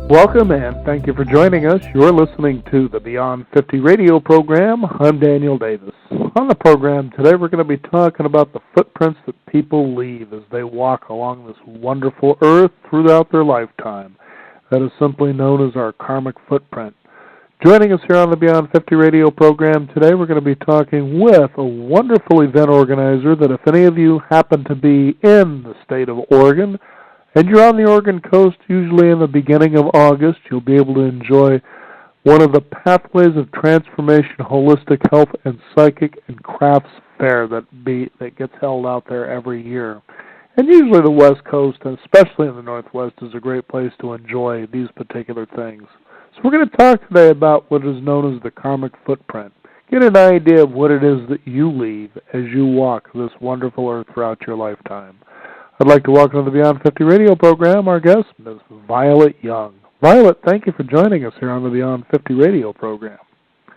Welcome and thank you for joining us. You're listening to the Beyond 50 radio program. I'm Daniel Davis. On the program today, we're going to be talking about the footprints that people leave as they walk along this wonderful earth throughout their lifetime. That is simply known as our karmic footprint. Joining us here on the Beyond 50 radio program today, we're going to be talking with a wonderful event organizer that if any of you happen to be in the state of Oregon, and you're on the Oregon coast, usually in the beginning of August, you'll be able to enjoy one of the Pathways of Transformation Holistic Health and Psychic and Crafts Fair that gets held out there every year. And usually the West Coast, and especially in the Northwest, is a great place to enjoy these particular things. So we're going to talk today about what is known as the karmic footprint. Get an idea of what it is that you leave as you walk this wonderful earth throughout your lifetime. I'd like to welcome to the Beyond 50 radio program our guest, Ms. Violet Young. Violet, thank you for joining us here on the Beyond 50 radio program.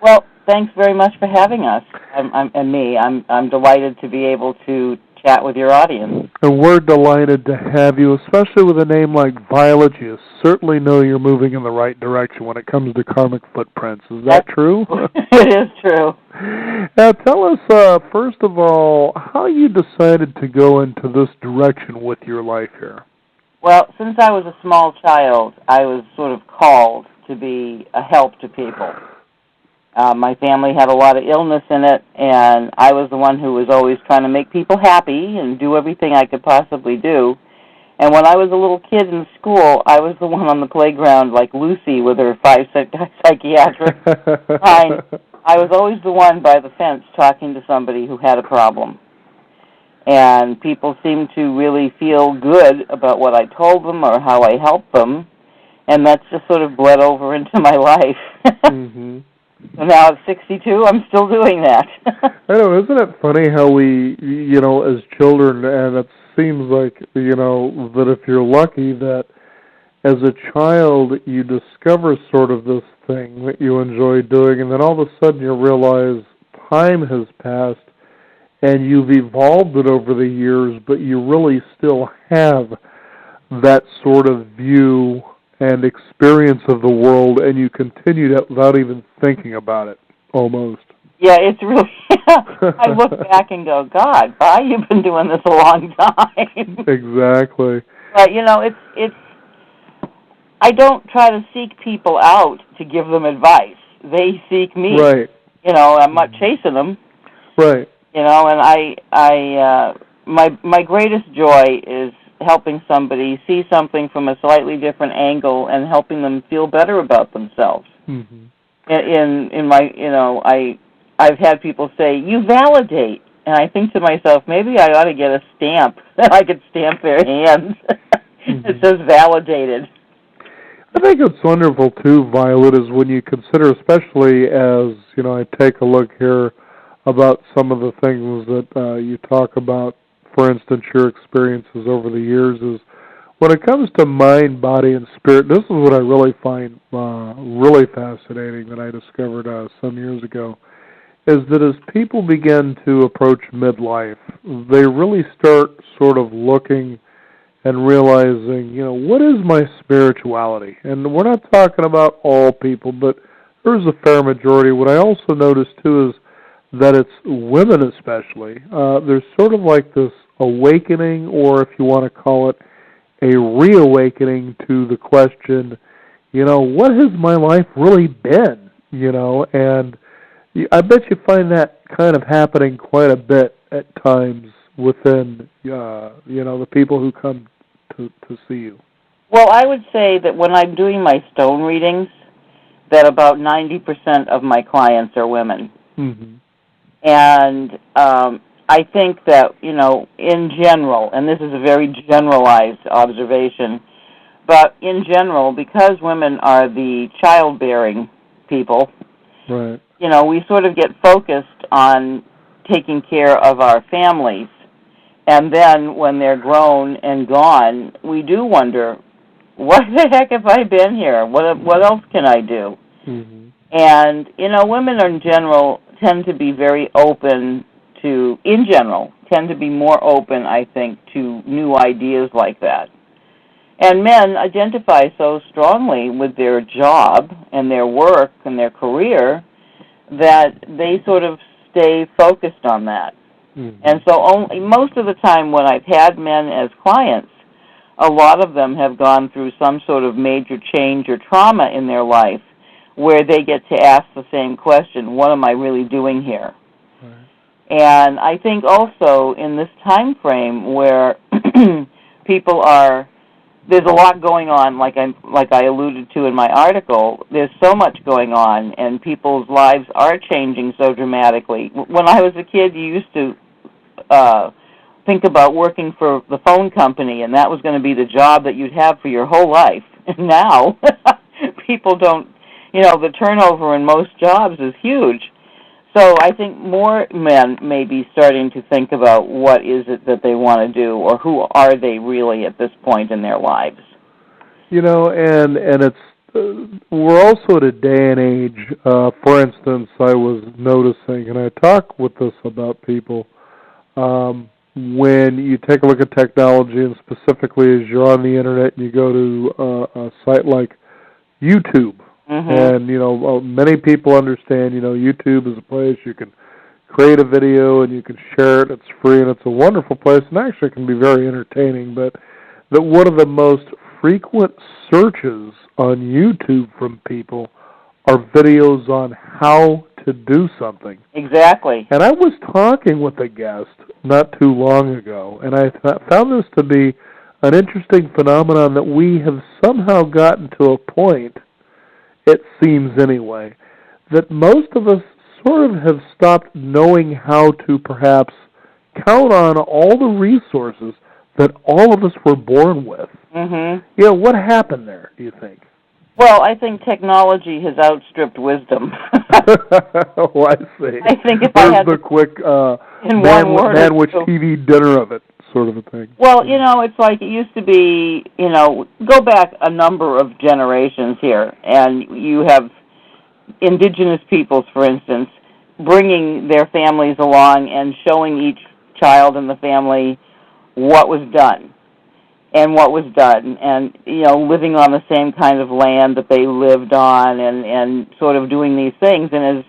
Well, thanks very much for having us, I'm delighted to be able to chat with your audience. And we're delighted to have you, especially with a name like Violet. You certainly know you're moving in the right direction when it comes to karmic footprints. Is that true? It is true. Now, tell us, first of all, how you decided to go into this direction with your life here. Well, since I was a small child, I was sort of called to be a help to people. My family had a lot of illness in it, and I was the one who was always trying to make people happy and do everything I could possibly do. And when I was a little kid in school, I was the one on the playground like Lucy with her 5 psychiatric line. I was always the one by the fence talking to somebody who had a problem. And people seemed to really feel good about what I told them or how I helped them, and that's just sort of bled over into my life. Mm-hmm. So now at 62, I'm still doing that. I know, isn't it funny how we, as children, and it seems like, that if you're lucky that as a child you discover sort of this thing that you enjoy doing, and then all of a sudden you realize time has passed and you've evolved it over the years, but you really still have that sort of view and experience of the world, and you continue that without even thinking about it, almost. Yeah, it's really, I look back and go, God, Vi, you've been doing this a long time. Exactly. But, it's I don't try to seek people out to give them advice. They seek me. Right. I'm not chasing them. Right. And my greatest joy is helping somebody see something from a slightly different angle and helping them feel better about themselves. Mm-hmm. I've had people say, you validate. And I think to myself, maybe I ought to get a stamp that I could stamp their hands. Mm-hmm. It says validated. I think it's wonderful, too, Violet, is when you consider, especially as, I take a look here about some of the things that you talk about, for instance, your experiences over the years, is when it comes to mind, body, and spirit, this is what I really find really fascinating that I discovered some years ago, is that as people begin to approach midlife, they really start sort of looking and realizing, what is my spirituality? And we're not talking about all people, but there's a fair majority. What I also notice, too, is that it's women especially. There's sort of like this awakening, or if you want to call it a reawakening to the question, what has my life really been? And I bet you find that kind of happening quite a bit at times within, the people who come to see you. Well, I would say that when I'm doing my stone readings, that about 90% of my clients are women. Mm-hmm. And I think that, in general, and this is a very generalized observation, but in general, because women are the childbearing people, right. We sort of get focused on taking care of our families. And then when they're grown and gone, we do wonder, what the heck have I been here? What else can I do? Mm-hmm. And, women in general tend to be very open to, tend to be more open, I think, to new ideas like that. And men identify so strongly with their job and their work and their career that they sort of stay focused on that. Mm-hmm. And so most of the time when I've had men as clients, a lot of them have gone through some sort of major change or trauma in their life where they get to ask the same question, what am I really doing here? Right. And I think also in this time frame where people are, there's a lot going on, like I alluded to in my article, there's so much going on, and people's lives are changing so dramatically. When I was a kid, you used to think about working for the phone company, and that was going to be the job that you'd have for your whole life. And now, people don't, the turnover in most jobs is huge. So I think more men may be starting to think about what is it that they want to do, or who are they really at this point in their lives. And it's we're also at a day and age. For instance, I was noticing, and I talk with this about people. When you take a look at technology, and specifically as you're on the internet and you go to a site like YouTube. Mm-hmm. And, many people understand, YouTube is a place you can create a video and you can share it. It's free and it's a wonderful place, and actually it can be very entertaining. But that one of the most frequent searches on YouTube from people are videos on how to do something. Exactly. And I was talking with a guest not too long ago, and I found this to be an interesting phenomenon that we have somehow gotten to a point, it seems anyway, that most of us sort of have stopped knowing how to perhaps count on all the resources that all of us were born with. Mm-hmm. What happened there, do you think? Well, I think technology has outstripped wisdom. Oh, I see. I think if There's I had the quick sandwich TV dinner of it sort of a thing. Well, it's like it used to be, go back a number of generations here, and you have indigenous peoples, for instance, bringing their families along and showing each child in the family what was done. And living on the same kind of land that they lived on, and sort of doing these things. And as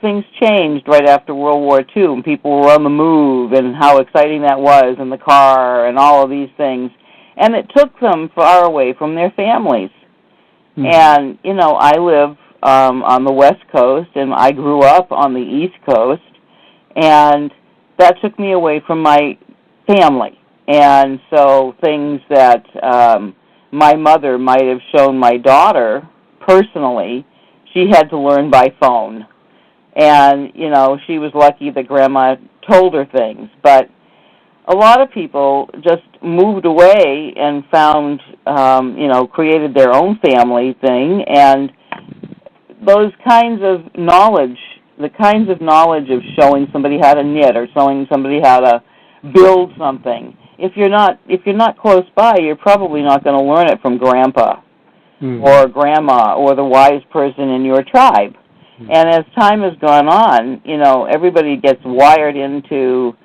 things changed right after World War II, and people were on the move, and how exciting that was, and the car, and all of these things. And it took them far away from their families. Mm-hmm. And, I live on the West Coast, and I grew up on the East Coast, and that took me away from my family. And so things that my mother might have shown my daughter personally, she had to learn by phone. And, she was lucky that Grandma told her things. But a lot of people just moved away and found, created their own family thing. And those kinds of knowledge, the kinds of knowledge of showing somebody how to knit or showing somebody how to build something, if you're not close by, you're probably not going to learn it from Grandpa or Grandma or the wise person in your tribe. And as time has gone on, everybody gets wired into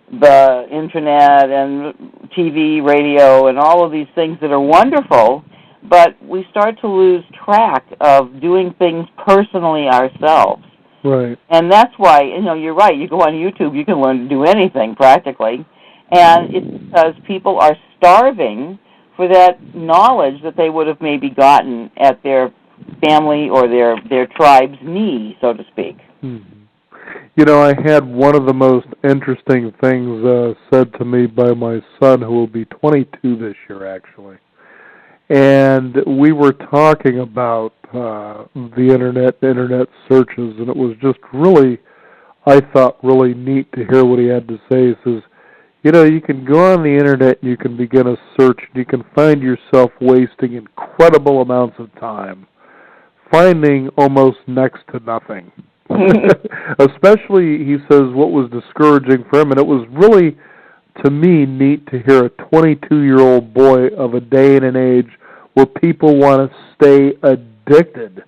the internet and TV, radio, and all of these things that are wonderful, but we start to lose track of doing things personally ourselves. Right. And that's why, you're right, you go on YouTube, you can learn to do anything practically. And it's because people are starving for that knowledge that they would have maybe gotten at their family or their tribe's knee, so to speak. Mm-hmm. I had one of the most interesting things said to me by my son, who will be 22 this year, actually. And we were talking about the internet searches, and it was just really, I thought, really neat to hear what he had to say. He says, you can go on the internet and you can begin a search, and you can find yourself wasting incredible amounts of time, finding almost next to nothing. Especially, he says, what was discouraging for him, and it was really, to me, neat to hear a 22-year-old boy of a day and an age where people want to stay addicted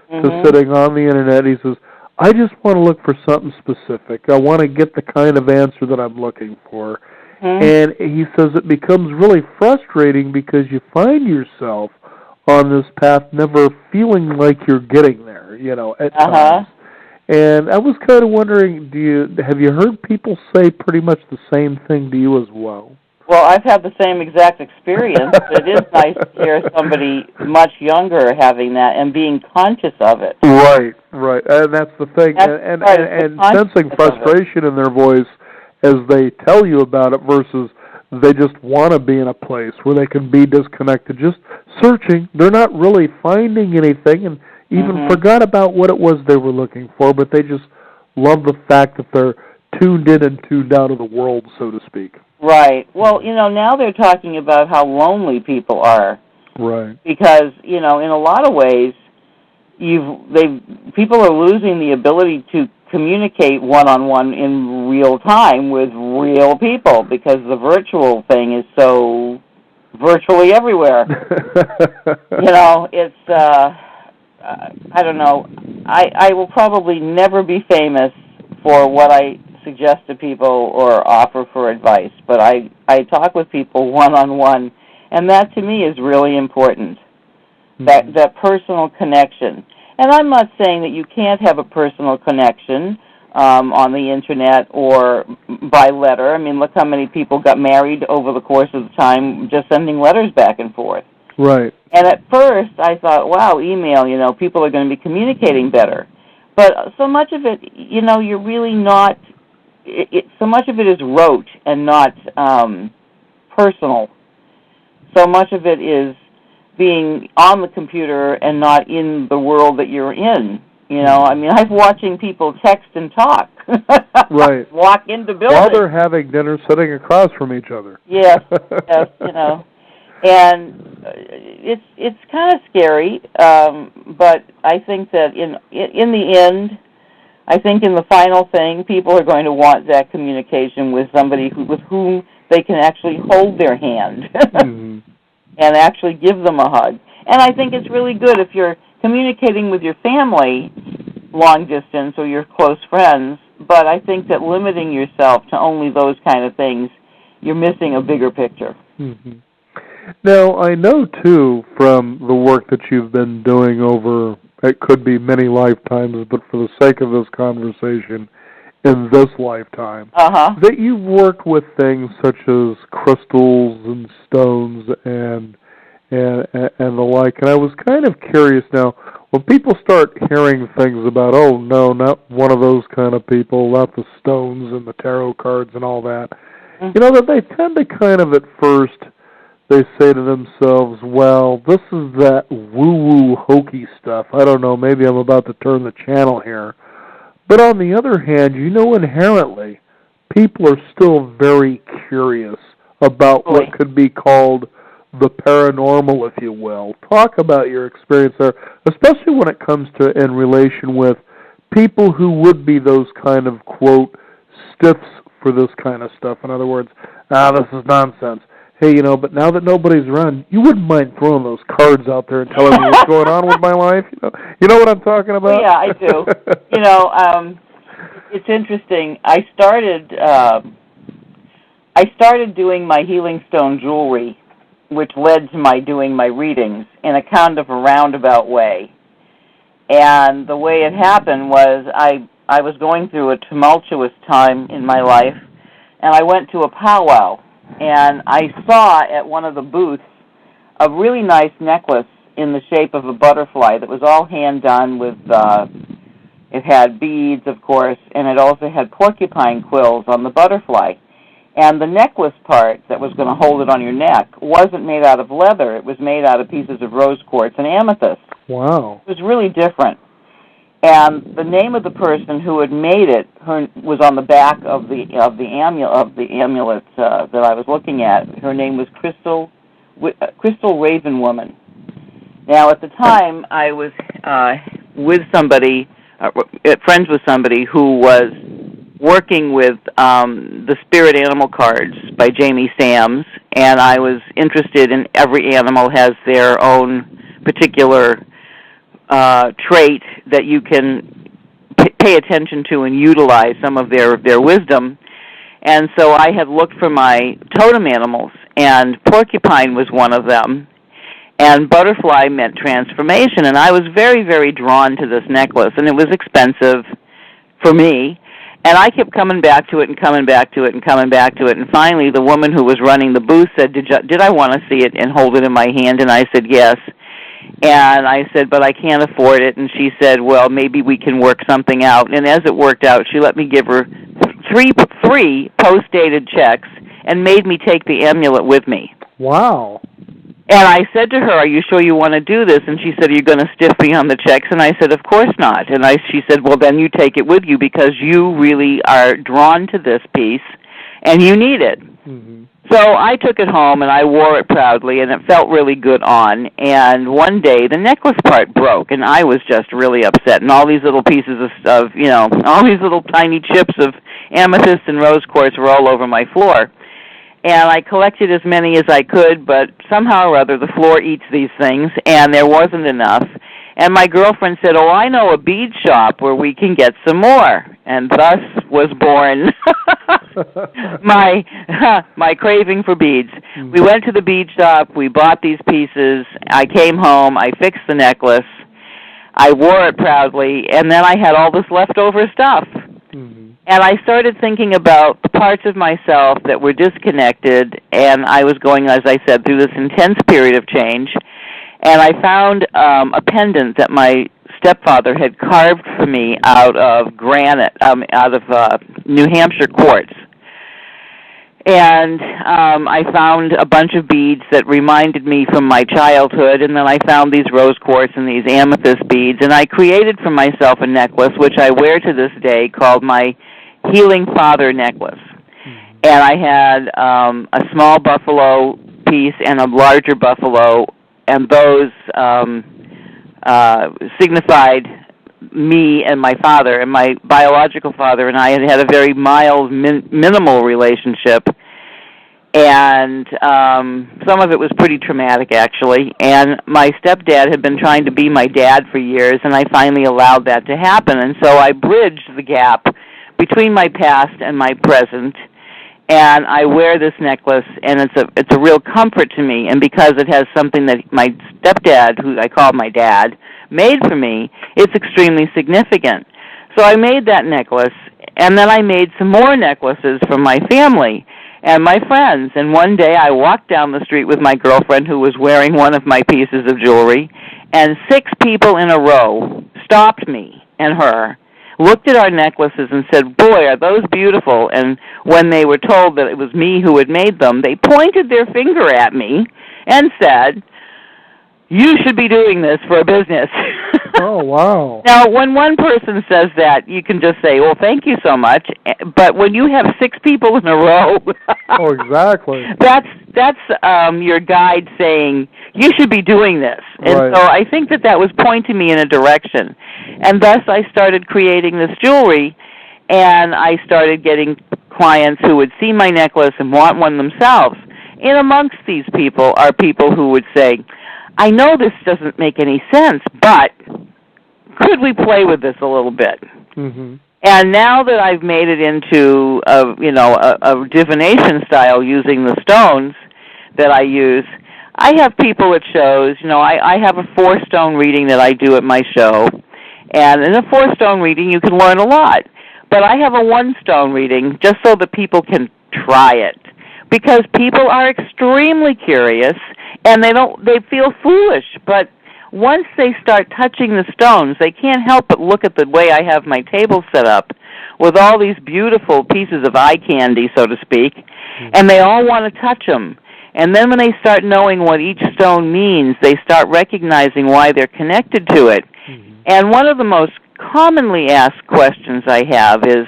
to sitting on the internet. He says, I just want to look for something specific. I want to get the kind of answer that I'm looking for. And he says it becomes really frustrating because you find yourself on this path never feeling like you're getting there, at times. And I was kind of wondering, have you heard people say pretty much the same thing to you as well? Well, I've had the same exact experience. It is nice to hear somebody much younger having that and being conscious of it. Right, and that's the thing. And sensing frustration in their voice as they tell you about it versus they just want to be in a place where they can be disconnected, just searching. They're not really finding anything and even forgot about what it was they were looking for, but they just love the fact that they're tuned in and tuned out of the world, so to speak. Right. Well, now they're talking about how lonely people are. Right. Because, in a lot of ways, people are losing the ability to communicate one-on-one in real time with real people because the virtual thing is so virtually everywhere. It's, I don't know. I will probably never be famous for what I suggest to people or offer for advice, but I talk with people one-on-one, and that to me is really important, that personal connection. And I'm not saying that you can't have a personal connection on the Internet or by letter. I mean, look how many people got married over the course of the time just sending letters back and forth. Right. And at first I thought, wow, email, people are going to be communicating better. But so much of it, you're really not, so much of it is rote and not personal. So much of it is being on the computer and not in the world that you're in. I mean, I'm watching people text and talk. Right. Walk into buildings. While they're having dinner sitting across from each other. Yes, And it's kind of scary, but I think that in the end, I think in the final thing, people are going to want that communication with somebody with whom they can actually hold their hand and actually give them a hug. And I think it's really good if you're communicating with your family long distance or your close friends, but I think that limiting yourself to only those kind of things, you're missing a bigger picture. Now, I know, too, from the work that you've been doing over, it could be many lifetimes, but for the sake of this conversation, in this lifetime, that you've worked with things such as crystals and stones and the like. And I was kind of curious now, when people start hearing things about, oh, no, not one of those kind of people, not the stones and the tarot cards and all that, that they tend to kind of at first, they say to themselves, well, this is that woo-woo hokey stuff. I don't know, maybe I'm about to turn the channel here. But on the other hand, inherently, people are still very curious about what could be called the paranormal, if you will. Talk about your experience there, especially when it comes to in relation with people who would be those kind of, quote, stiffs for this kind of stuff. In other words, this is nonsense. Hey, but now that nobody's around, you wouldn't mind throwing those cards out there and telling me what's going on with my life? You know what I'm talking about? Oh, yeah, I do. It's interesting. I started doing my healing stone jewelry, which led to my doing my readings in a kind of a roundabout way. And the way it happened was I was going through a tumultuous time in my life, and I went to a powwow. And I saw at one of the booths a really nice necklace in the shape of a butterfly that was all hand-done with, it had beads, of course, and it also had porcupine quills on the butterfly. And the necklace part that was going to hold it on your neck wasn't made out of leather. It was made out of pieces of rose quartz and amethyst. Wow. It was really different. And the name of the person who had made it was on the back of the amulet that I was looking at. Her name was Crystal Raven Woman. Now, at the time, I was with somebody, friends with somebody who was working with the Spirit Animal cards by Jamie Sams, and I was interested in every animal has their own particular trait that you can pay attention to and utilize some of their wisdom. And so I had looked for my totem animals, and porcupine was one of them, and butterfly meant transformation. And I was very, very drawn to this necklace, and it was expensive for me. And I kept coming back to it and coming back to it and coming back to it. And finally, the woman who was running the booth said, did I want to see it and hold it in my hand? And I said, yes. And I said, but I can't afford it. And she said, well, maybe we can work something out. And as it worked out, she let me give her three post-dated checks and made me take the amulet with me. Wow. And I said to her, are you sure you want to do this? And she said, are you going to stiff me on the checks? And I said, of course not. And she said, well, then you take it with you because you really are drawn to this piece and you need it. Mm-hmm. So I took it home and I wore it proudly, and it felt really good on. And one day the necklace part broke, and I was just really upset. And all these little pieces of all these little tiny chips of amethyst and rose quartz were all over my floor. And I collected as many as I could, but somehow or other the floor eats these things, and there wasn't enough. And my girlfriend said, oh, I know a bead shop where we can get some more. And thus was born my craving for beads. Mm-hmm. We went to the bead shop. We bought these pieces. I came home. I fixed the necklace. I wore it proudly. And then I had all this leftover stuff. Mm-hmm. And I started thinking about the parts of myself that were disconnected. And I was going, as I said, through this intense period of change. And I found a pendant that my stepfather had carved for me out of granite, out of New Hampshire quartz. And I found a bunch of beads that reminded me from my childhood, and then I found these rose quartz and these amethyst beads, and I created for myself a necklace, which I wear to this day, called my Healing Father necklace. Mm-hmm. And I had a small buffalo piece and a larger buffalo, and those signified me and my father. And my biological father and I had a very mild, minimal relationship. And some of it was pretty traumatic, actually. And my stepdad had been trying to be my dad for years, and I finally allowed that to happen. And so I bridged the gap between my past and my present. And I wear this necklace, and it's a real comfort to me. And because it has something that my stepdad, who I call my dad, made for me, it's extremely significant. So I made that necklace, and then I made some more necklaces for my family and my friends. And one day I walked down the street with my girlfriend, who was wearing one of my pieces of jewelry, and 6 people in a row stopped me and her, looked at our necklaces and said, boy, are those beautiful. And when they were told that it was me who had made them, they pointed their finger at me and said, you should be doing this for a business. Oh, wow. Now, when one person says that, you can just say, well, thank you so much. But when you have 6 people in a row, oh, exactly. That's your guide saying, you should be doing this. And right. So I think that was pointing me in a direction. And thus I started creating this jewelry, and I started getting clients who would see my necklace and want one themselves. And amongst these people are people who would say, I know this doesn't make any sense, but could we play with this a little bit? Mm-hmm. And now that I've made it into a divination style using the stones that I use, I have people at shows. I have a 4-stone reading that I do at my show. And in a 4-stone reading, you can learn a lot. But I have a 1-stone reading just so that people can try it. Because people are extremely curious, and they feel foolish. But once they start touching the stones, they can't help but look at the way I have my table set up with all these beautiful pieces of eye candy, so to speak, and they all want to touch them. And then when they start knowing what each stone means, they start recognizing why they're connected to it. Mm-hmm. And one of the most commonly asked questions I have is,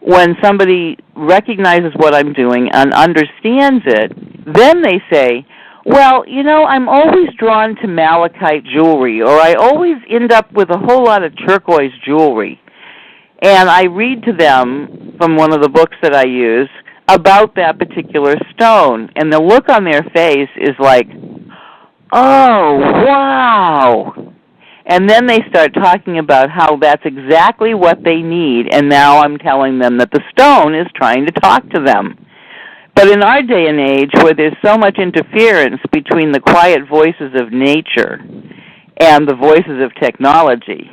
when somebody recognizes what I'm doing and understands it, then they say, well, I'm always drawn to malachite jewelry, or I always end up with a whole lot of turquoise jewelry. And I read to them from one of the books that I use about that particular stone, and the look on their face is like, oh, wow. And then they start talking about how that's exactly what they need, and now I'm telling them that the stone is trying to talk to them. But in our day and age, where there's so much interference between the quiet voices of nature and the voices of technology,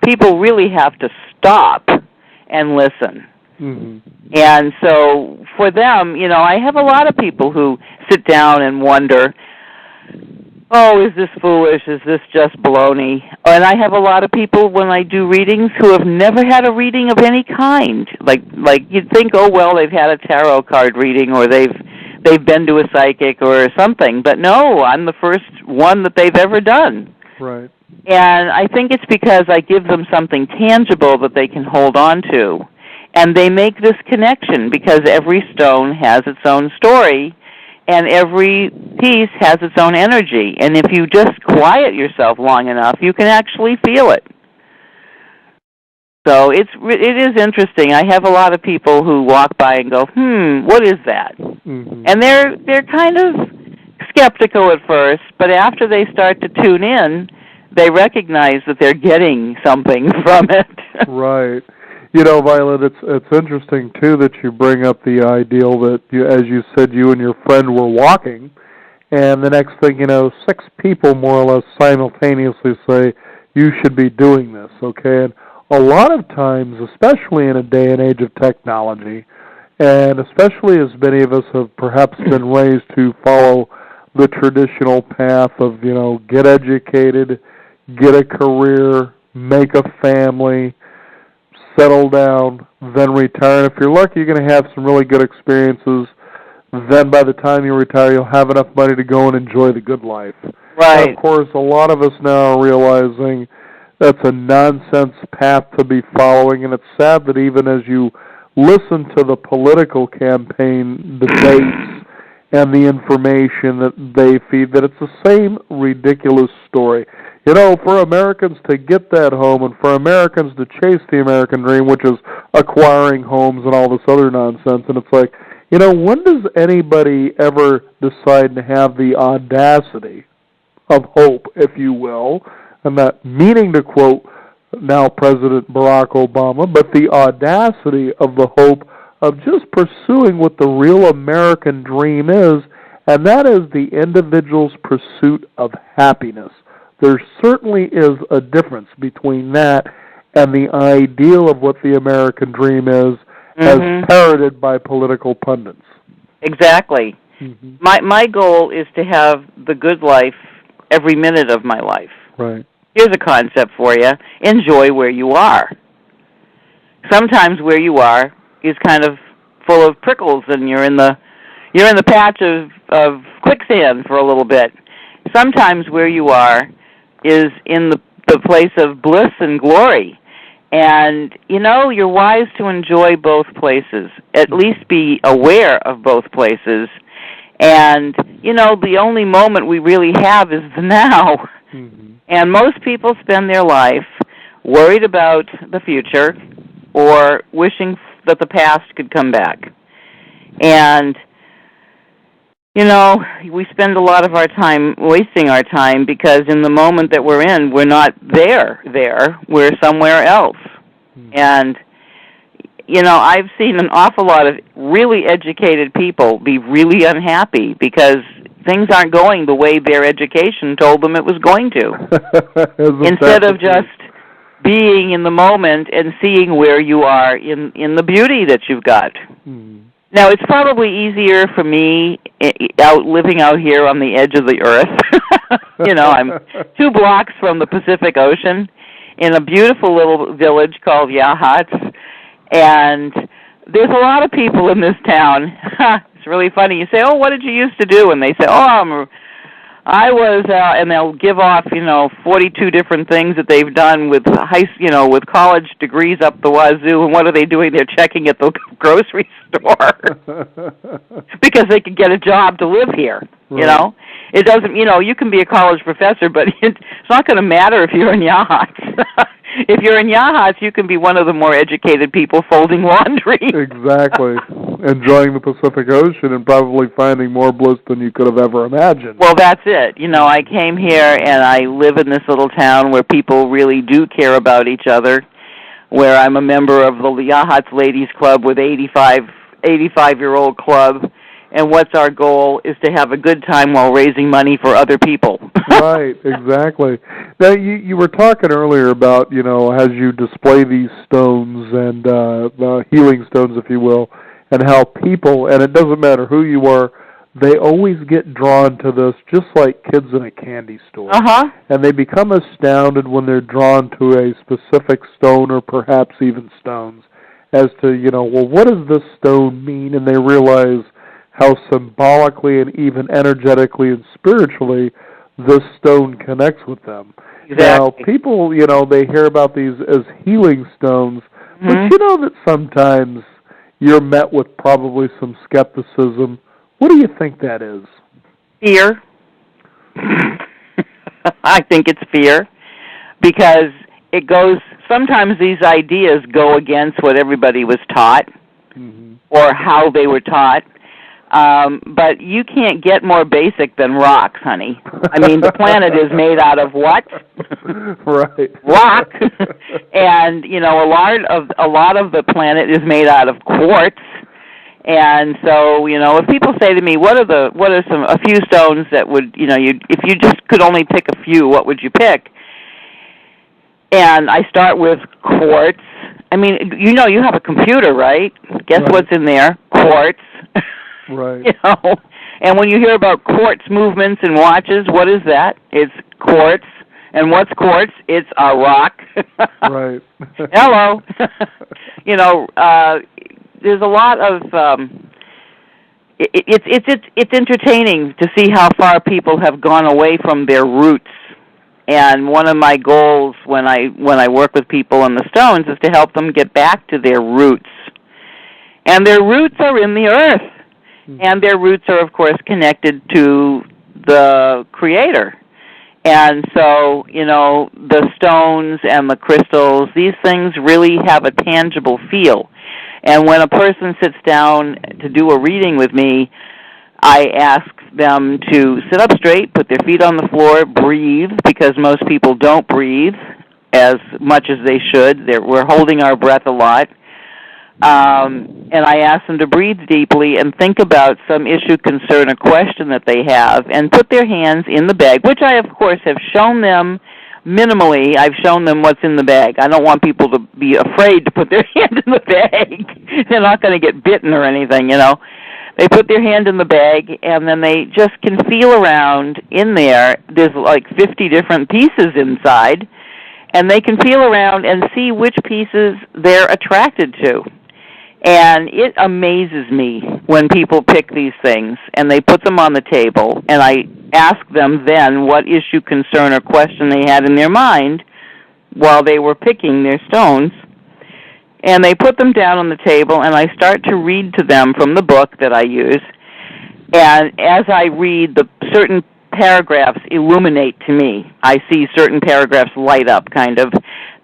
people really have to stop and listen. Mm-hmm. And so for them, I have a lot of people who sit down and wonder, oh, is this foolish? Is this just baloney? And I have a lot of people when I do readings who have never had a reading of any kind. Like you'd think, oh well, they've had a tarot card reading or they've been to a psychic or something. But no, I'm the first one that they've ever done. Right. And I think it's because I give them something tangible that they can hold on to. And they make this connection because every stone has its own story. And every piece has its own energy. And if you just quiet yourself long enough, you can actually feel it. So it is interesting. I have a lot of people who walk by and go, what is that? Mm-hmm. And they're kind of skeptical at first, but after they start to tune in, they recognize that they're getting something from it. Right. Violet, it's interesting, too, that you bring up the ideal that, as you said, you and your friend were walking, and the next thing you know, 6 people more or less simultaneously say, you should be doing this, okay? And a lot of times, especially in a day and age of technology, and especially as many of us have perhaps been raised to follow the traditional path of, get educated, get a career, make a family, settle down, then retire. And if you're lucky, you're going to have some really good experiences. Then by the time you retire, you'll have enough money to go and enjoy the good life. Right. And of course, a lot of us now are realizing that's a nonsense path to be following, and it's sad that even as you listen to the political campaign debates and the information that they feed, that it's the same ridiculous story. For Americans to get that home and for Americans to chase the American dream, which is acquiring homes and all this other nonsense, and it's like, when does anybody ever decide to have the audacity of hope, if you will, and not meaning to quote now President Barack Obama, but the audacity of the hope of just pursuing what the real American dream is, and that is the individual's pursuit of happiness. There certainly is a difference between that and the ideal of what the American dream is, as parroted by political pundits. Exactly. Mm-hmm. My goal is to have the good life every minute of my life. Right. Here's a concept for you. Enjoy where you are. Sometimes where you are is kind of full of prickles, and you're in the patch of quicksand for a little bit. Sometimes where you are is in the place of bliss and glory. And, you're wise to enjoy both places, at least be aware of both places. And, the only moment we really have is the now. Mm-hmm. And most people spend their life worried about the future or wishing that the past could come back. And, we spend a lot of our time wasting our time because in the moment that we're in, we're not there. We're somewhere else. Mm-hmm. And, I've seen an awful lot of really educated people be really unhappy because things aren't going the way their education told them it was going to. Instead of just being in the moment and seeing where you are in the beauty that you've got. Mm-hmm. Now, it's probably easier for me living out here on the edge of the earth. I'm 2 blocks from the Pacific Ocean in a beautiful little village called Yachats. And there's a lot of people in this town. It's really funny. You say, oh, what did you used to do? And they say, oh, I was, and they'll give off, 42 different things that they've done with with college degrees up the wazoo. And what are they doing? They're checking at the grocery store because they can get a job to live here. Right. It doesn't. You can be a college professor, but it's not going to matter if you're in yachts. If you're in Yachats, you can be one of the more educated people folding laundry. Exactly. Enjoying the Pacific Ocean and probably finding more bliss than you could have ever imagined. Well, that's it. You know, I came here and I live in this little town where people really do care about each other, where I'm a member of the Yachats Ladies Club with 85-year-old club, and what's our goal is to have a good time while raising money for other people. Right, exactly. Now, you were talking earlier about, you know, as you display these stones and the healing stones, if you will, and how people, and it doesn't matter who you are, they always get drawn to this just like kids in a candy store. Uh-huh. And they become astounded when they're drawn to a specific stone or perhaps even stones as to, you know, well, what does this stone mean? And they realize how symbolically and even energetically and spiritually this stone connects with them. Exactly. Now, people, you know, they hear about these as healing stones, but you know that sometimes you're met with probably some skepticism. What do you think that is? Fear. I think it's fear, because it goes, sometimes these ideas go against what everybody was taught or how they were taught. But you can't get more basic than rocks, honey. I mean, the planet is made out of what? Right. Rock. And, you know, a lot of the planet is made out of quartz. And so, you know, if people say to me, what are a few stones that would, you know, if you just could only pick a few, what would you pick? And I start with quartz. I mean, you know, you have a computer, right? Guess what's in there? Quartz. Right. You know, and when you hear about quartz movements and watches, what is that? It's quartz. And what's quartz? It's a rock. Right. Hello. You know, there's a lot of it's entertaining to see how far people have gone away from their roots. And one of my goals when I work with people on the stones is to help them get back to their roots. And their roots are in the earth. And their roots are, of course, connected to the Creator. And so, you know, the stones and the crystals, these things really have a tangible feel. And when a person sits down to do a reading with me, I ask them to sit up straight, put their feet on the floor, breathe, because most people don't breathe as much as they should. We're holding our breath a lot. And I ask them to breathe deeply and think about some issue, concern, or question that they have, and put their hands in the bag, which I, of course, have shown them minimally. I've shown them what's in the bag. I don't want people to be afraid to put their hand in the bag. They're not going to get bitten or anything, you know. They put their hand in the bag, and then they just can feel around in there. There's like 50 different pieces inside, and they can feel around and see which pieces they're attracted to. And it amazes me when people pick these things and they put them on the table, and I ask them then what issue, concern, or question they had in their mind while they were picking their stones. And they put them down on the table, and I start to read to them from the book that I use. And as I read, the certain paragraphs illuminate to me. I see certain paragraphs light up, kind of,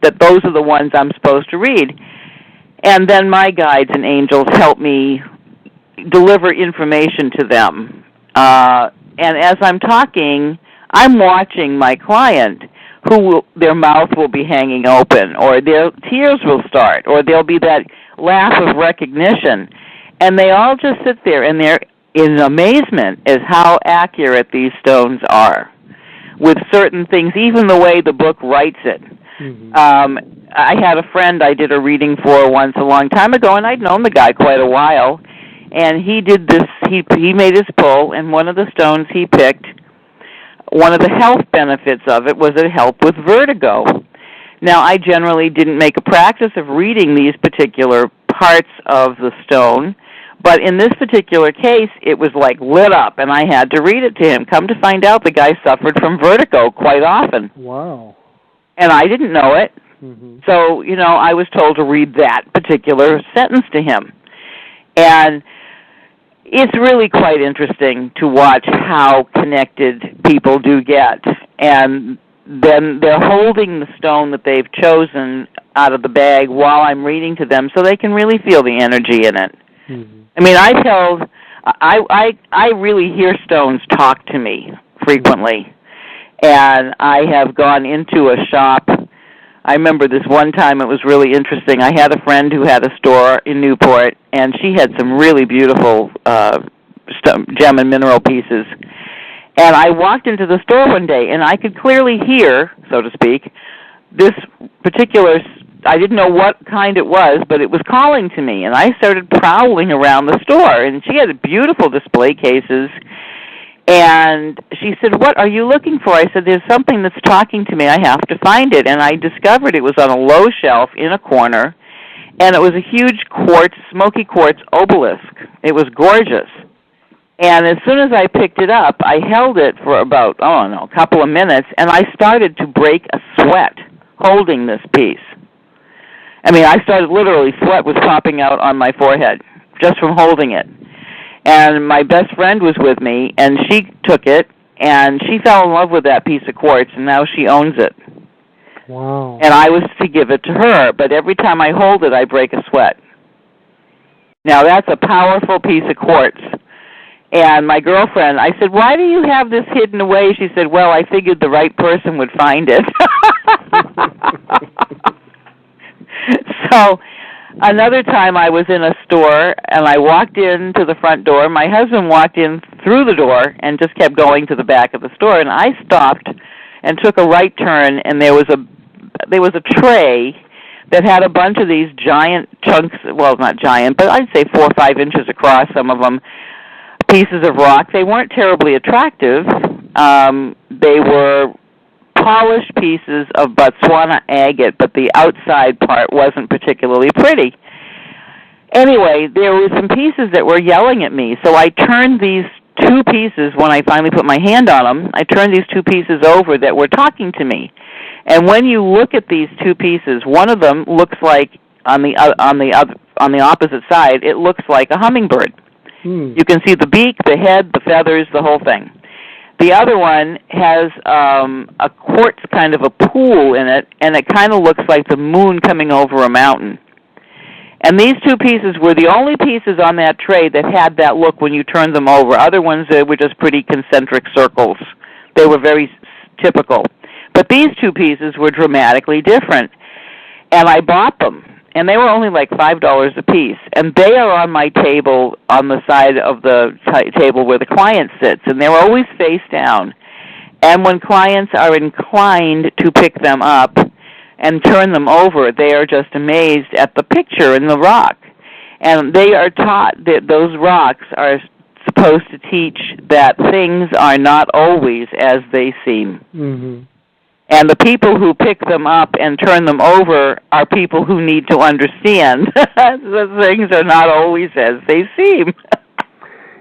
that those are the ones I'm supposed to read. And then my guides and angels help me deliver information to them. And as I'm talking, I'm watching my client, their mouth will be hanging open, or their tears will start, or there'll be that laugh of recognition. And they all just sit there, and they're in amazement as how accurate these stones are with certain things, even the way the book writes it. I had a friend I did a reading for once a long time ago, and I'd known the guy quite a while, and he did this, he made his pull, and one of the stones he picked, one of the health benefits of it was it helped with vertigo. Now, I generally didn't make a practice of reading these particular parts of the stone, but in this particular case, it was like lit up, and I had to read it to him. Come to find out, the guy suffered from vertigo quite often. Wow. And I didn't know it. So, you know, I was told to read that particular sentence to him. And it's really quite interesting to watch how connected people do get. And then they're holding the stone that they've chosen out of the bag while I'm reading to them, so they can really feel the energy in it. Mm-hmm. I mean, I really hear stones talk to me frequently, and I have gone into a shop. I remember this one time, it was really interesting. I had a friend who had a store in Newport, and she had some really beautiful gem and mineral pieces. And I walked into the store one day, and I could clearly hear, so to speak, this particular, I didn't know what kind it was, but it was calling to me. And I started prowling around the store, and she had beautiful display cases. And she said, "What are you looking for?" I said, "There's something that's talking to me. I have to find it." And I discovered it was on a low shelf in a corner, and it was a huge quartz, smoky quartz obelisk. It was gorgeous. And as soon as I picked it up, I held it for about, a couple of minutes, and I started to break a sweat holding this piece. I mean, I started literally, sweat was popping out on my forehead just from holding it. And my best friend was with me, and she took it, and she fell in love with that piece of quartz, and now she owns it. Wow. And I was to give it to her, but every time I hold it, I break a sweat. Now, that's a powerful piece of quartz. And my girlfriend, I said, "Why do you have this hidden away?" She said, "Well, I figured the right person would find it." So another time I was in a store, and I walked into the front door. My husband walked in through the door and just kept going to the back of the store. And I stopped and took a right turn, and there was a tray that had a bunch of these giant chunks, well, not giant, but I'd say 4 or 5 inches across, some of them, pieces of rock. They weren't terribly attractive. They were polished pieces of Botswana agate, but the outside part wasn't particularly pretty. Anyway, there were some pieces that were yelling at me, so I turned these 2 pieces, when I finally put my hand on them, I turned these 2 pieces over that were talking to me. And when you look at these 2 pieces, one of them looks like, on the opposite side, it looks like a hummingbird. You can see the beak, the head, the feathers, the whole thing. The other one has a quartz kind of a pool in it, and it kind of looks like the moon coming over a mountain. And these 2 pieces were the only pieces on that tray that had that look when you turned them over. Other ones were just pretty concentric circles. They were very typical. But these 2 pieces were dramatically different. And I bought them. And they were only like $5 a piece. And they are on my table on the side of the table where the client sits. And they're always face down. And when clients are inclined to pick them up and turn them over, they are just amazed at the picture in the rock. And they are taught that those rocks are supposed to teach that things are not always as they seem. Mm-hmm. And the people who pick them up and turn them over are people who need to understand that things are not always as they seem.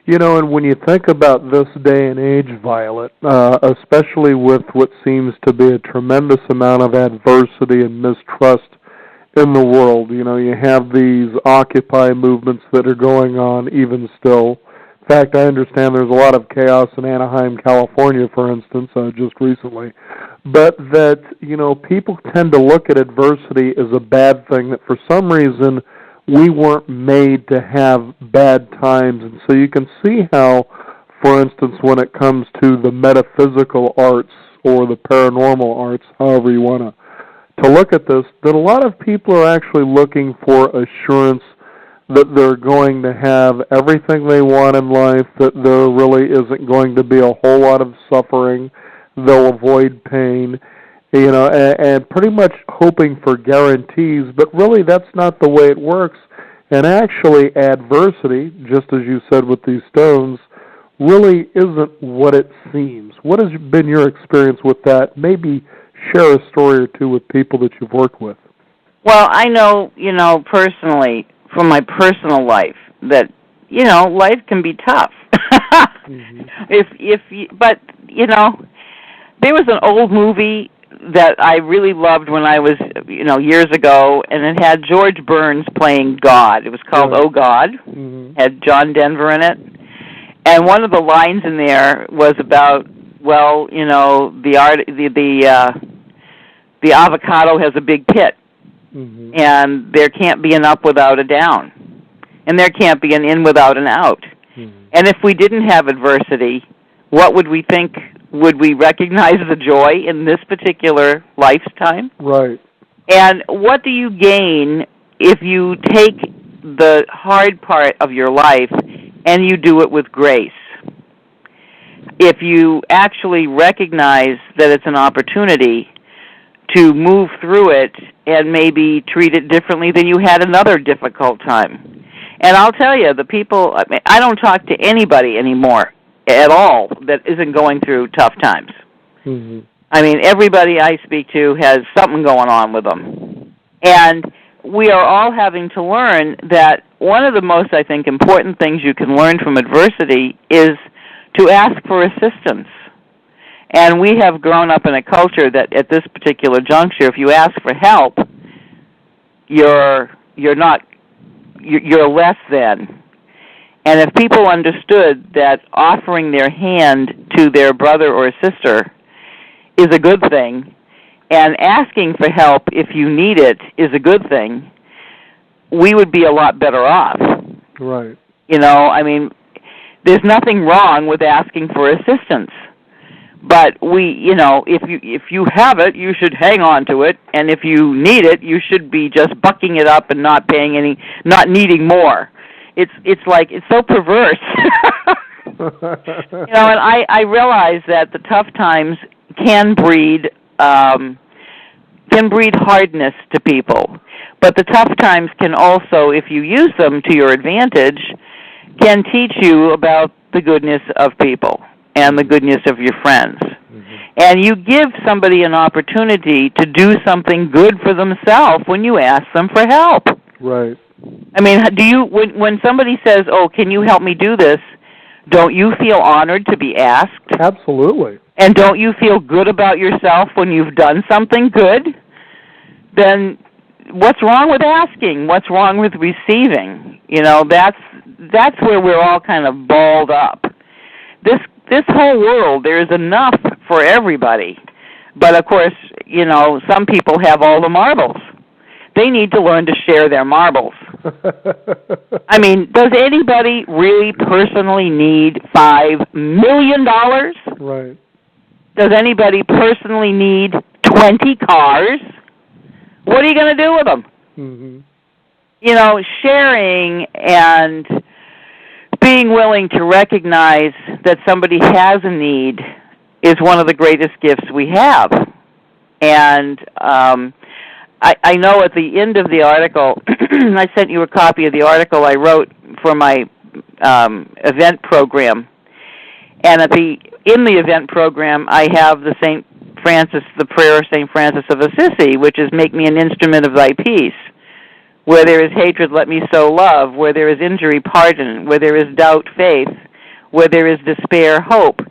You know, and when you think about this day and age, Violet, especially with what seems to be a tremendous amount of adversity and mistrust in the world, you know, you have these Occupy movements that are going on even still. In fact, I understand there's a lot of chaos in Anaheim, California, for instance, just recently. But that, you know, people tend to look at adversity as a bad thing, that for some reason we weren't made to have bad times. And so you can see how, for instance, when it comes to the metaphysical arts or the paranormal arts, however you want to look at this, that a lot of people are actually looking for assurance that they're going to have everything they want in life, that there really isn't going to be a whole lot of suffering, they'll avoid pain, you know, and pretty much hoping for guarantees, but really that's not the way it works. And actually adversity, just as you said with these stones, really isn't what it seems. What has been your experience with that? Maybe share a story or two with people that you've worked with. Well, I know, you know, personally, from my personal life, that, you know, life can be tough. Mm-hmm. But, you know, there was an old movie that I really loved when I was, you know, years ago, and it had George Burns playing God. It was called Oh God. Mm-hmm. Had John Denver in it. And one of the lines in there was about well, you know, the avocado has a big pit, and there can't be an up without a down, and there can't be an in without an out. And if we didn't have adversity, what would we think? Would we recognize the joy in this particular lifetime? Right. And what do you gain if you take the hard part of your life and you do it with grace? If you actually recognize that it's an opportunity to move through it and maybe treat it differently than you had another difficult time. And I'll tell you, the people, I don't talk to anybody anymore at all that isn't going through tough times. I mean, everybody I speak to has something going on with them. And we are all having to learn that one of the most, I think, important things you can learn from adversity is to ask for assistance. And we have grown up in a culture that at this particular juncture, if you ask for help, you're less than. And if people understood that offering their hand to their brother or sister is a good thing, and asking for help if you need it is a good thing, we would be a lot better off. Right. You know, I mean, there's nothing wrong with asking for assistance. But if you have it, you should hang on to it, and if you need it, you should be just bucking it up and not needing more. It's so perverse. And I realize that the tough times can breed hardness to people, but the tough times can also, if you use them to your advantage, can teach you about the goodness of people and the goodness of your friends. And you give somebody an opportunity to do something good for themselves when you ask them for help. Right. I mean, when somebody says, "Oh, can you help me do this?" don't you feel honored to be asked? Absolutely. And don't you feel good about yourself when you've done something good? Then what's wrong with asking? What's wrong with receiving? You know, that's where we're all kind of balled up. This whole world, there is enough for everybody. But, of course, you know, some people have all the marbles. They need to learn to share their marbles. I mean, does anybody really personally need $5 million? Right. Does anybody personally need 20 cars? What are you going to do with them? You know, sharing and being willing to recognize that somebody has a need is one of the greatest gifts we have. And I know at the end of the article, I sent you a copy of the article I wrote for my event program. And in the event program, I have the prayer of St. Francis of Assisi, which is, "Make me an instrument of thy peace." Where there is hatred, let me sow love. Where there is injury, pardon. Where there is doubt, faith. Where there is despair, hope.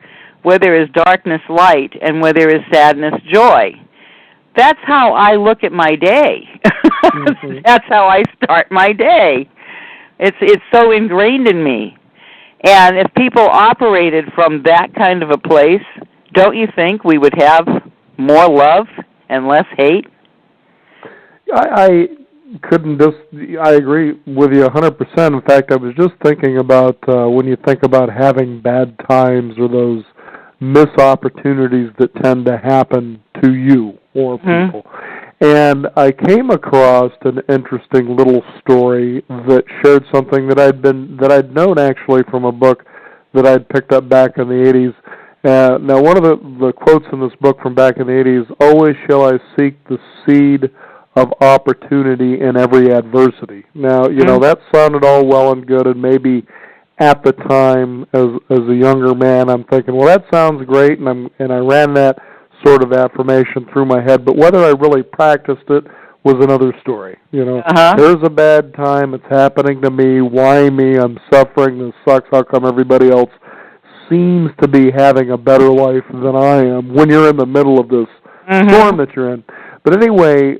Where there is darkness, light. And where there is sadness, joy. That's how I look at my day. That's how I start my day. It's so ingrained in me. And if people operated from that kind of a place, don't you think we would have more love and less hate? I agree with you 100%. In fact, I was just thinking about when you think about having bad times or those missed opportunities that tend to happen to you or people. And I came across an interesting little story that shared something that I'd known actually from a book that I'd picked up back in the 80s. Now, one of the quotes in this book from back in the 80s, "Always shall I seek the seed of opportunity in every adversity." Now, you know, that sounded all well and good, and maybe at the time, as a younger man, I'm thinking, well, that sounds great, and I ran that sort of affirmation through my head, but whether I really practiced it was another story. You know, there's a bad time, it's happening to me, why me, I'm suffering, this sucks, how come everybody else seems to be having a better life than I am when you're in the middle of this storm that you're in. But anyway,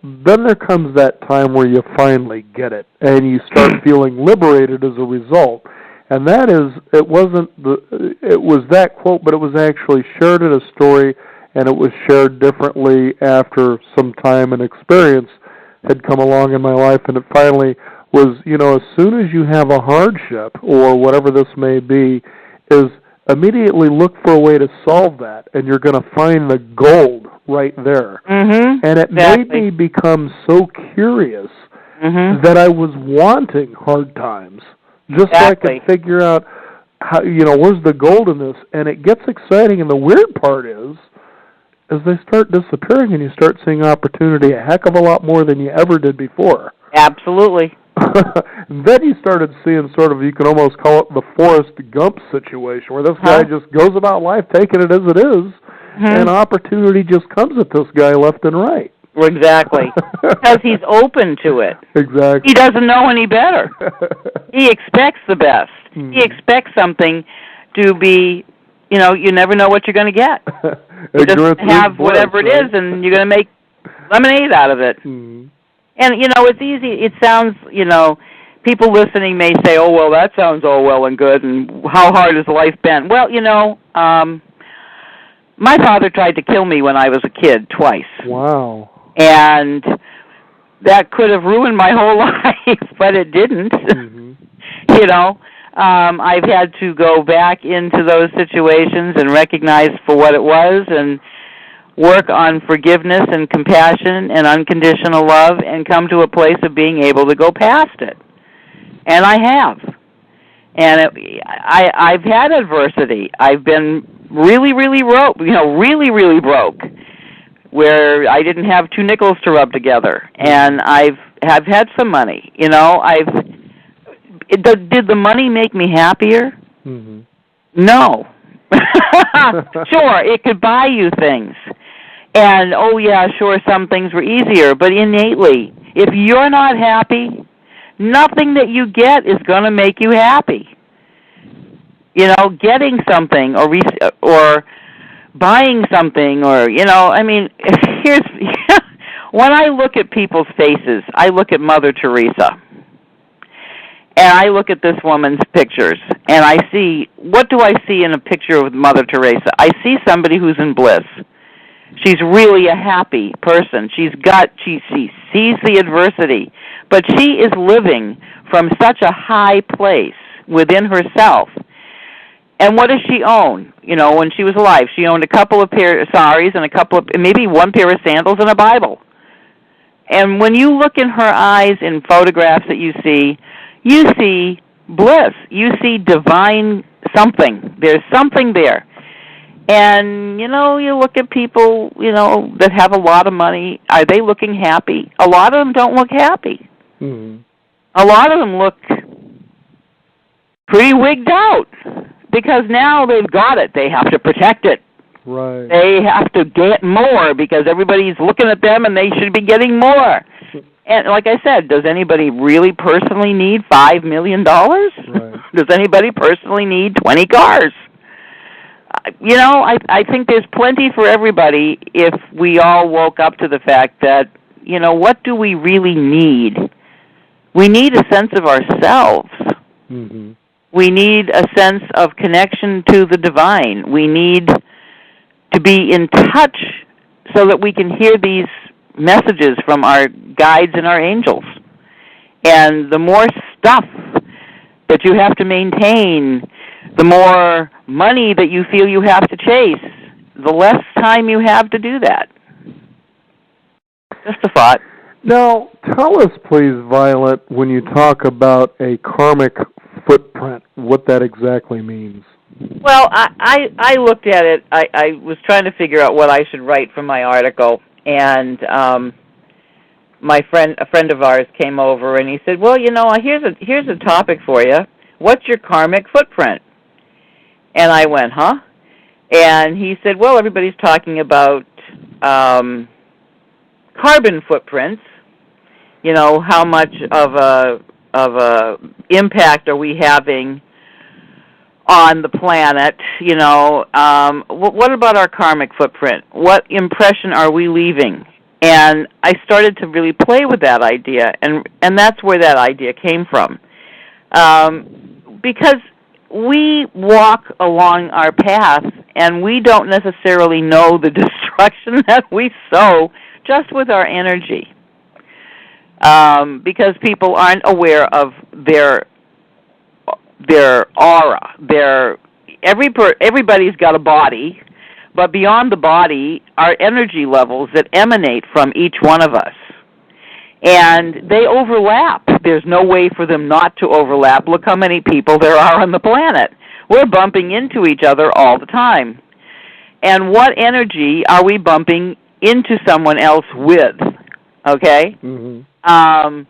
then there comes that time where you finally get it, and you start feeling liberated as a result. and that is, it was that quote, but it was actually shared in a story, and it was shared differently after some time and experience had come along in my life, and it finally was, as soon as you have a hardship, or whatever this may be, is immediately look for a way to solve that, and you're going to find the gold right there. Mm-hmm. And it made me become so curious that I was wanting hard times, just so I could figure out how, where's the gold in this. And it gets exciting, and the weird part is, as they start disappearing and you start seeing opportunity a heck of a lot more than you ever did before. Absolutely. Then you started seeing sort of, you can almost call it the Forrest Gump situation, where this guy just goes about life taking it as it is, and opportunity just comes at this guy left and right. Exactly. Because he's open to it. Exactly. He doesn't know any better. He expects the best. He expects something to be, you never know what you're going to get. You just have whatever it is, and you're going to make lemonade out of it. And, it's easy. It sounds, people listening may say, oh, well, that sounds all well and good, and how hard has life been? Well, my father tried to kill me when I was a kid twice. Wow. And that could have ruined my whole life, but it didn't. I've had to go back into those situations and recognize for what it was and work on forgiveness and compassion and unconditional love and come to a place of being able to go past it. And I have. And I've had adversity. I've been really, really broke, really broke, where I didn't have 2 nickels to rub together. And have had some money. Did the money make me happier? No. Sure, it could buy you things. And, oh, yeah, sure, some things were easier. But innately, if you're not happy, nothing that you get is going to make you happy. Getting something or buying something or, here's when I look at people's faces, I look at Mother Teresa. And I look at this woman's pictures, and I see, what do I see in a picture of Mother Teresa? I see somebody who's in bliss. She's really a happy person. She sees the adversity, but she is living from such a high place within herself. And what does she own? When she was alive, she owned a couple of pair of saris and maybe one pair of sandals and a Bible. And when you look in her eyes in photographs that you see bliss. You see divine something. There's something there. And, you look at people, that have a lot of money. Are they looking happy? A lot of them don't look happy. A lot of them look pretty wigged out because now they've got it. They have to protect it. Right. They have to get more because everybody's looking at them and they should be getting more. And like I said, does anybody really personally need $5 million? Right. Does anybody personally need 20 cars? I think there's plenty for everybody if we all woke up to the fact that, what do we really need? We need a sense of ourselves. We need a sense of connection to the divine. We need to be in touch so that we can hear these messages from our guides and our angels. And the more stuff that you have to maintain, the more money that you feel you have to chase, the less time you have to do that. Just a thought. Now, tell us, please, Violet, when you talk about a karmic footprint, what that exactly means. Well, I looked at it. I was trying to figure out what I should write for my article, and a friend of ours came over, and he said, well, here's a topic for you. What's your karmic footprint? And I went, huh? And he said, well, everybody's talking about carbon footprints. How much of a impact are we having on the planet? What about our karmic footprint? What impression are we leaving? And I started to really play with that idea, and that's where that idea came from. Because we walk along our path, and we don't necessarily know the destruction that we sow just with our energy, because people aren't aware of their aura. Everybody's got a body, but beyond the body are energy levels that emanate from each one of us. And they overlap. There's no way for them not to overlap. Look how many people there are on the planet. We're bumping into each other all the time. And what energy are we bumping into someone else with? Okay? Mm-hmm.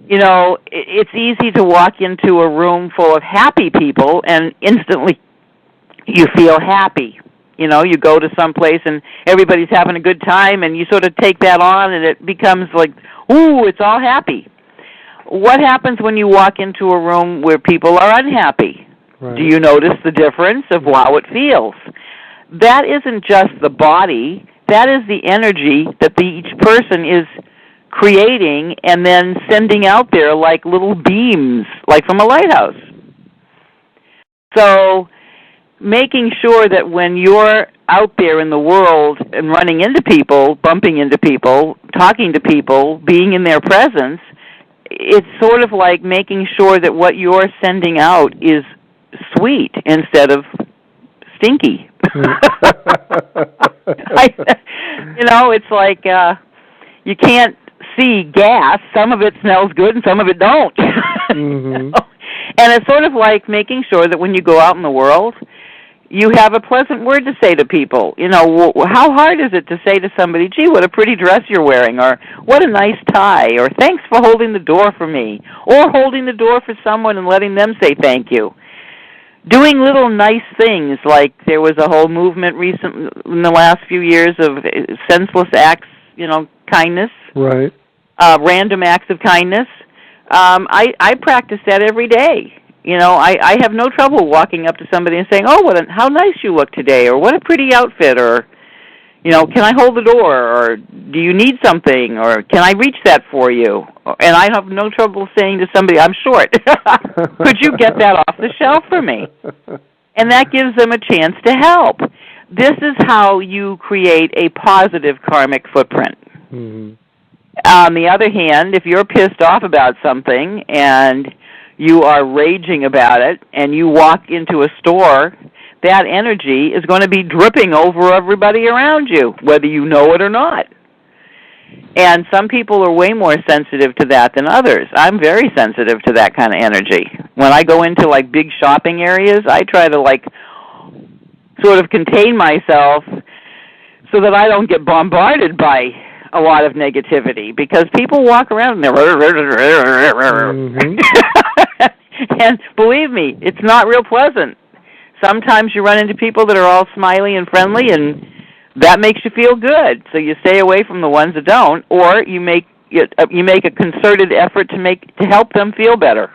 It's easy to walk into a room full of happy people and instantly you feel happy. You go to some place and everybody's having a good time, and you sort of take that on, and it becomes like, ooh, it's all happy. What happens when you walk into a room where people are unhappy? Right. Do you notice the difference of how it feels? That isn't just the body. That is the energy that each person is creating and then sending out there like little beams, like from a lighthouse. So making sure that when you're out there in the world and running into people, bumping into people, talking to people, being in their presence, it's sort of like making sure that what you're sending out is sweet instead of stinky. It's like you can't see gas. Some of it smells good and some of it don't. Mm-hmm. And it's sort of like making sure that when you go out in the world, you have a pleasant word to say to people. How hard is it to say to somebody, gee, what a pretty dress you're wearing, or what a nice tie, or thanks for holding the door for me, or holding the door for someone and letting them say thank you. Doing little nice things, like there was a whole movement recently in the last few years of senseless acts, kindness. Right. Random acts of kindness. I practice that every day. I have no trouble walking up to somebody and saying, oh, how nice you look today, or what a pretty outfit, or, can I hold the door, or do you need something, or can I reach that for you? And I have no trouble saying to somebody, I'm short. Could you get that off the shelf for me? And that gives them a chance to help. This is how you create a positive karmic footprint. Mm-hmm. On the other hand, if you're pissed off about something and you are raging about it and you walk into a store, that energy is going to be dripping over everybody around you, whether you know it or not. And some people are way more sensitive to that than others. I'm very sensitive to that kind of energy. When I go into, big shopping areas, I try to, sort of contain myself so that I don't get bombarded by a lot of negativity, because people walk around and they're mm-hmm. And believe me, it's not real pleasant. Sometimes you run into people that are all smiley and friendly, and that makes you feel good. So you stay away from the ones that don't, or you make a concerted effort to help them feel better.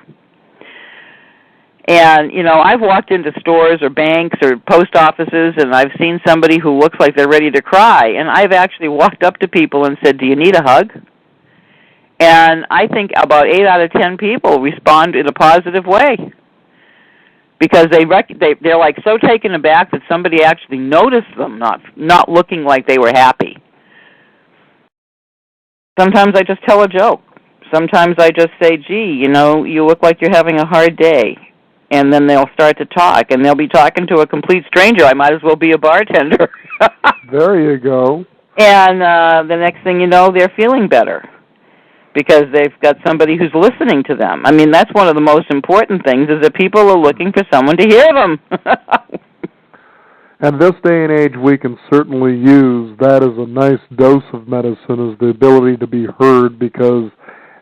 And, I've walked into stores or banks or post offices, and I've seen somebody who looks like they're ready to cry. And I've actually walked up to people and said, do you need a hug? And I think about 8 out of 10 people respond in a positive way, because they're so taken aback that somebody actually noticed them not looking like they were happy. Sometimes I just tell a joke. Sometimes I just say, gee, you look like you're having a hard day. And then they'll start to talk, and they'll be talking to a complete stranger. I might as well be a bartender. There you go. And the next thing you know, they're feeling better because they've got somebody who's listening to them. I mean, that's one of the most important things, is that people are looking for someone to hear them. And this day and age, we can certainly use that as a nice dose of medicine, is the ability to be heard, because,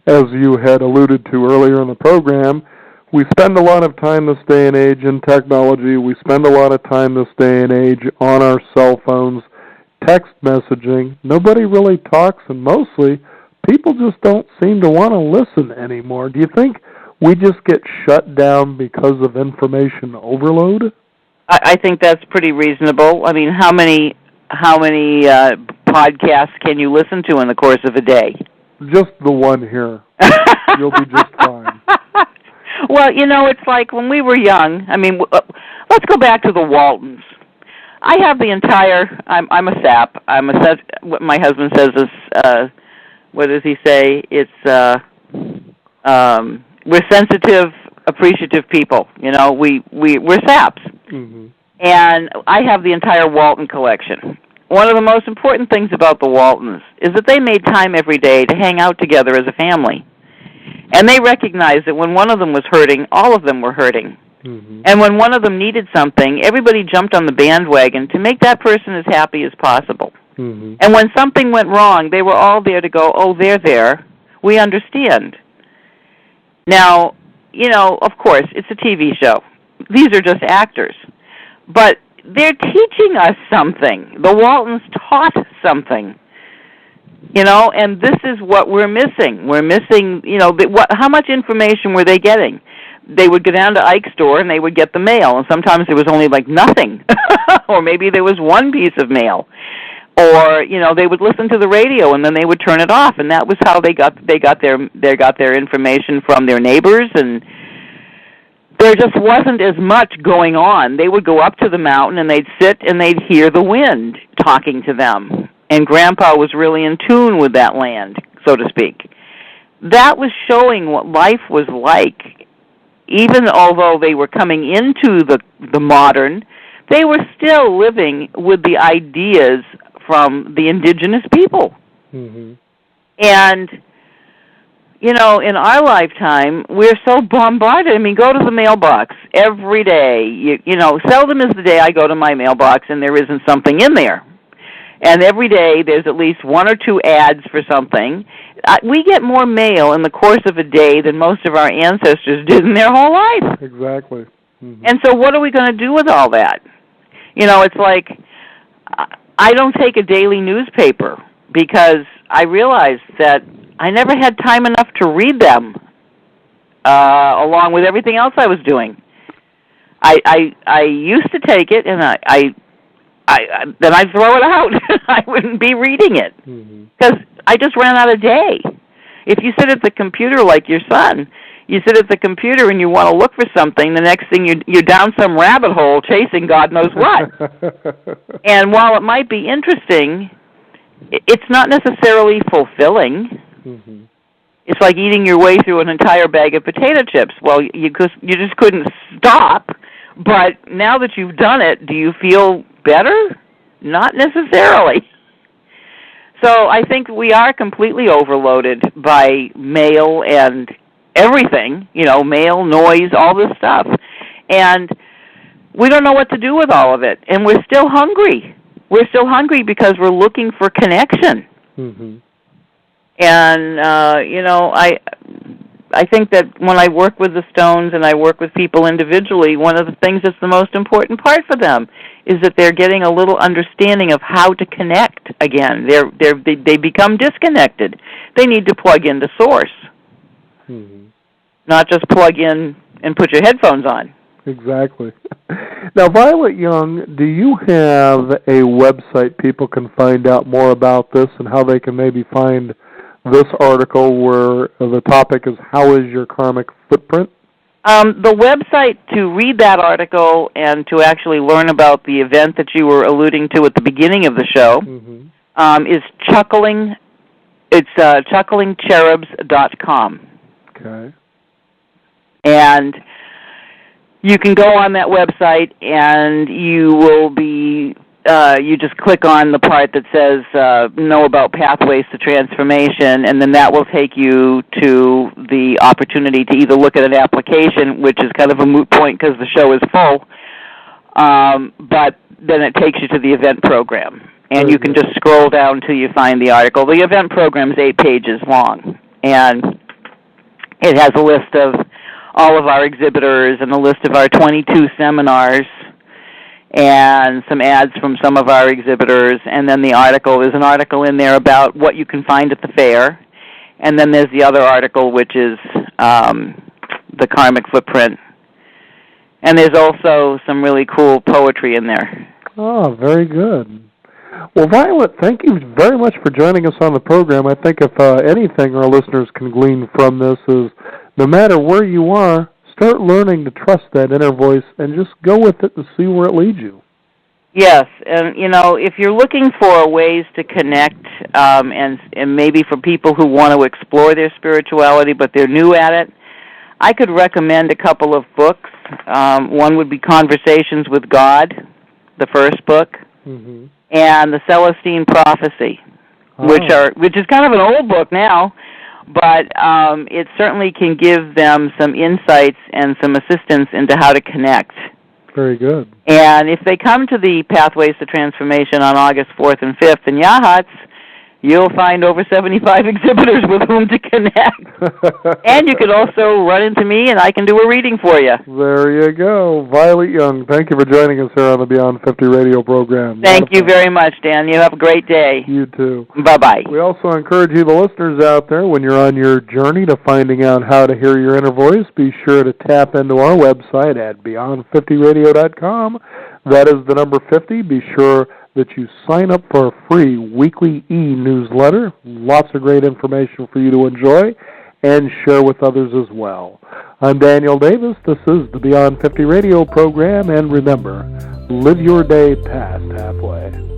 as you had alluded to earlier in the program, we spend a lot of time this day and age in technology. We spend a lot of time this day and age on our cell phones, text messaging. Nobody really talks, and mostly people just don't seem to want to listen anymore. Do you think we just get shut down because of information overload? I think that's pretty reasonable. I mean, how many podcasts can you listen to in the course of a day? Just the one here. You'll be just fine. Well, it's like when we were young. I mean, let's go back to the Waltons. I have the entire. I'm a sap. What my husband says is. What does he say? It's. We're sensitive, appreciative people. We're saps. Mm-hmm. And I have the entire Walton collection. One of the most important things about the Waltons is that they made time every day to hang out together as a family. And they recognized that when one of them was hurting, all of them were hurting. Mm-hmm. And when one of them needed something, everybody jumped on the bandwagon to make that person as happy as possible. Mm-hmm. And when something went wrong, they were all there to go, oh, they're there. We understand. Now, of course, it's a TV show. These are just actors. But they're teaching us something. The Waltons taught something. And this is what we're missing. We're missing, how much information were they getting? They would go down to Ike's store and they would get the mail, and sometimes there was only nothing. Or maybe there was one piece of mail. Or, they would listen to the radio and then they would turn it off, and that was how they got their information from their neighbors, and there just wasn't as much going on. They would go up to the mountain and they'd sit and they'd hear the wind talking to them. And Grandpa was really in tune with that land, so to speak. That was showing what life was like. Even although they were coming into the modern, they were still living with the ideas from the indigenous people. Mm-hmm. And in our lifetime, we're so bombarded. I mean, go to the mailbox every day. Seldom is the day I go to my mailbox and there isn't something in there. And every day there's at least one or two ads for something. We get more mail in the course of a day than most of our ancestors did in their whole life. Exactly. Mm-hmm. And so what are we going to do with all that? It's like I don't take a daily newspaper because I realized that I never had time enough to read them along with everything else I was doing. I used to take it, and then I'd throw it out. I wouldn't be reading it because I just ran out of day. If you sit at the computer like your son, you sit at the computer and you want to look for something, the next thing you're down some rabbit hole chasing God knows what. And while it might be interesting, it's not necessarily fulfilling. Mm-hmm. It's like eating your way through an entire bag of potato chips. Well, you just couldn't stop. But now that you've done it, do you feel better? Not necessarily. So I think we are completely overloaded by mail and everything, mail, noise, all this stuff. And we don't know what to do with all of it. And we're still hungry. We're still hungry because we're looking for connection. Mm-hmm. And, I think that when I work with the Stones and I work with people individually, one of the things that's the most important part for them is that they're getting a little understanding of how to connect again. They become disconnected. They need to plug into Source, not just plug in and put your headphones on. Exactly. Now, Violet Young, do you have a website people can find out more about this and how they can maybe find this article where the topic is How is Your Karmic Footprint? The website to read that article and to actually learn about the event that you were alluding to at the beginning of the show is chucklingcherubs.com. Okay. And you can go on that website and you will be you just click on the part that says know about pathways to transformation, and then that will take you to the opportunity to either look at an application, which is kind of a moot point because the show is full, but then it takes you to the event program. And you can just scroll down till you find the article. The event program is 8 pages long, and it has a list of all of our exhibitors and a list of our 22 seminars and some ads from some of our exhibitors, and then the article. There's an article in there about what you can find at the fair, and then there's the other article, which is the Karmic Footprint. And there's also some really cool poetry in there. Oh, very good. Well, Violet, thank you very much for joining us on the program. I think if anything our listeners can glean from this is no matter where you are, start learning to trust that inner voice and just go with it and see where it leads you. Yes, and if you're looking for ways to connect, and maybe for people who want to explore their spirituality but they're new at it, I could recommend a couple of books. One would be Conversations with God, the first book, and the Celestine Prophecy, which is kind of an old book now, but it certainly can give them some insights and some assistance into how to connect. Very good. And if they come to the Pathways to Transformation on August 4th and 5th in Yachats, you'll find over 75 exhibitors with whom to connect. And you could also run into me, and I can do a reading for you. There you go. Violet Young, thank you for joining us here on the Beyond 50 radio program. Thank you very much, Dan. You have a great day. You too. Bye-bye. We also encourage you, the listeners out there, when you're on your journey to finding out how to hear your inner voice, be sure to tap into our website at beyond50radio.com. That is the number 50. Be sure that you sign up for a free weekly e-newsletter. Lots of great information for you to enjoy and share with others as well. I'm Daniel Davis. This is the Beyond 50 radio program. And remember, live your day past halfway.